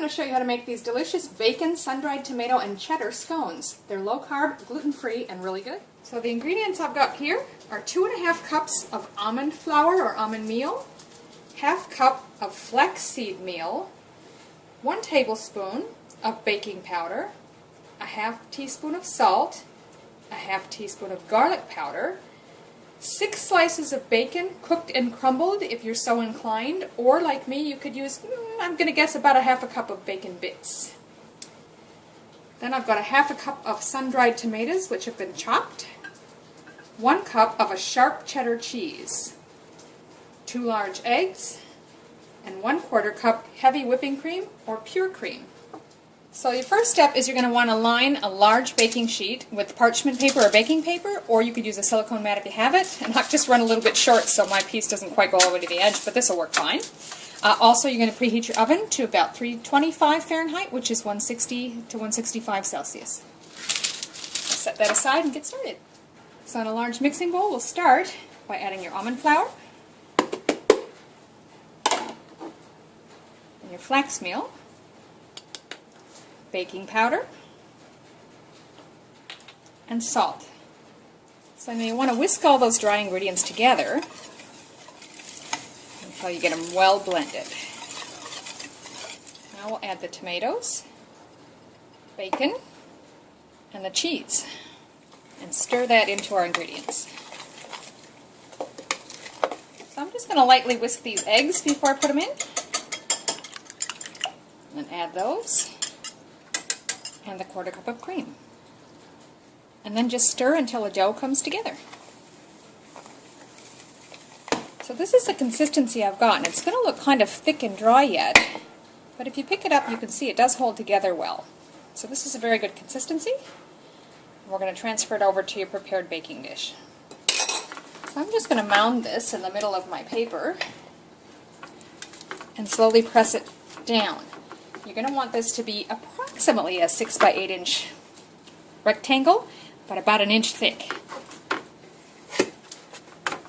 going to show you how to make these delicious bacon, sun-dried tomato, and cheddar scones. They're low-carb, gluten-free, and really good. So the ingredients I've got here are 2½ cups of almond flour or almond meal, ½ cup of flaxseed meal, 1 tablespoon of baking powder, a ½ teaspoon of salt, a ½ teaspoon of garlic powder, 6 slices of bacon, cooked and crumbled if you're so inclined, or like me you could use, I'm going to guess about a ½ cup of bacon bits. Then I've got a ½ cup of sun-dried tomatoes which have been chopped, 1 cup of a sharp cheddar cheese, 2 large eggs, and 1/4 cup heavy whipping cream or pure cream. So your first step is you're going to want to line a large baking sheet with parchment paper or baking paper, or you could use a silicone mat if you have it. And I've just run a little bit short so my piece doesn't quite go all the way to the edge, but this will work fine. Also, you're going to preheat your oven to about 325 Fahrenheit, which is 160 to 165 Celsius. Set that aside and get started. So in a large mixing bowl, we'll start by adding your almond flour and your flax meal, baking powder, and salt. So now you want to whisk all those dry ingredients together until you get them well blended. Now we'll add the tomatoes, bacon, and the cheese, and stir that into our ingredients. So I'm just going to lightly whisk these eggs before I put them in, and then add those, and the 1/4 cup of cream. And then just stir until the dough comes together. So this is the consistency I've got, and it's going to look kind of thick and dry yet, but if you pick it up you can see it does hold together well. So this is a very good consistency. We're going to transfer it over to your prepared baking dish. So I'm just going to mound this in the middle of my paper and slowly press it down. You're going to want this to be approximately a 6 by 8 inch rectangle, but about 1 inch thick.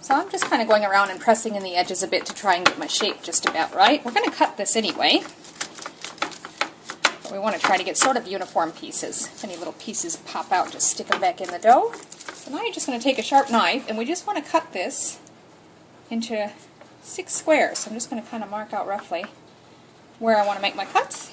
So I'm just kind of going around and pressing in the edges a bit to try and get my shape just about right. We're going to cut this anyway, but we want to try to get sort of uniform pieces. If any little pieces pop out, just stick them back in the dough. So now you're just going to take a sharp knife, and we just want to cut this into 6 squares. So I'm just going to kind of mark out roughly where I want to make my cuts.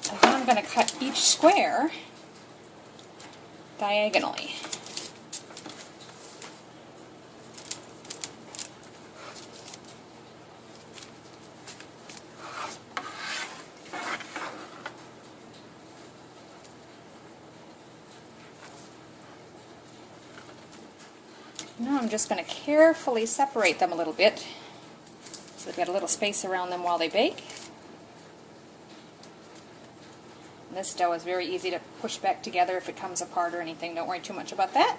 And then I'm going to cut each square diagonally. Now I'm just going to carefully separate them a little bit so they've got a little space around them while they bake. And this dough is very easy to push back together if it comes apart or anything. Don't worry too much about that.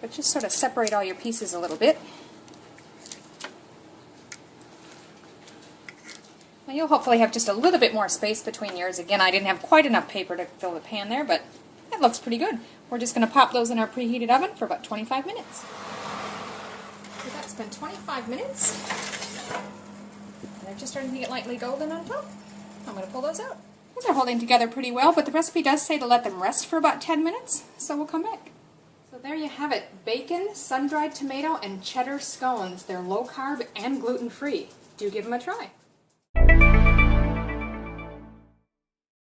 But just sort of separate all your pieces a little bit. Now you'll hopefully have just a little bit more space between yours. Again, I didn't have quite enough paper to fill the pan there, but that looks pretty good. We're just going to pop those in our preheated oven for about 25 minutes. So that's been 25 minutes. And they're just starting to get lightly golden on top. I'm going to pull those out. Those are holding together pretty well, but the recipe does say to let them rest for about 10 minutes, so we'll come back. So there you have it. Bacon, sun-dried tomato, and cheddar scones. They're low-carb and gluten-free. Do give them a try.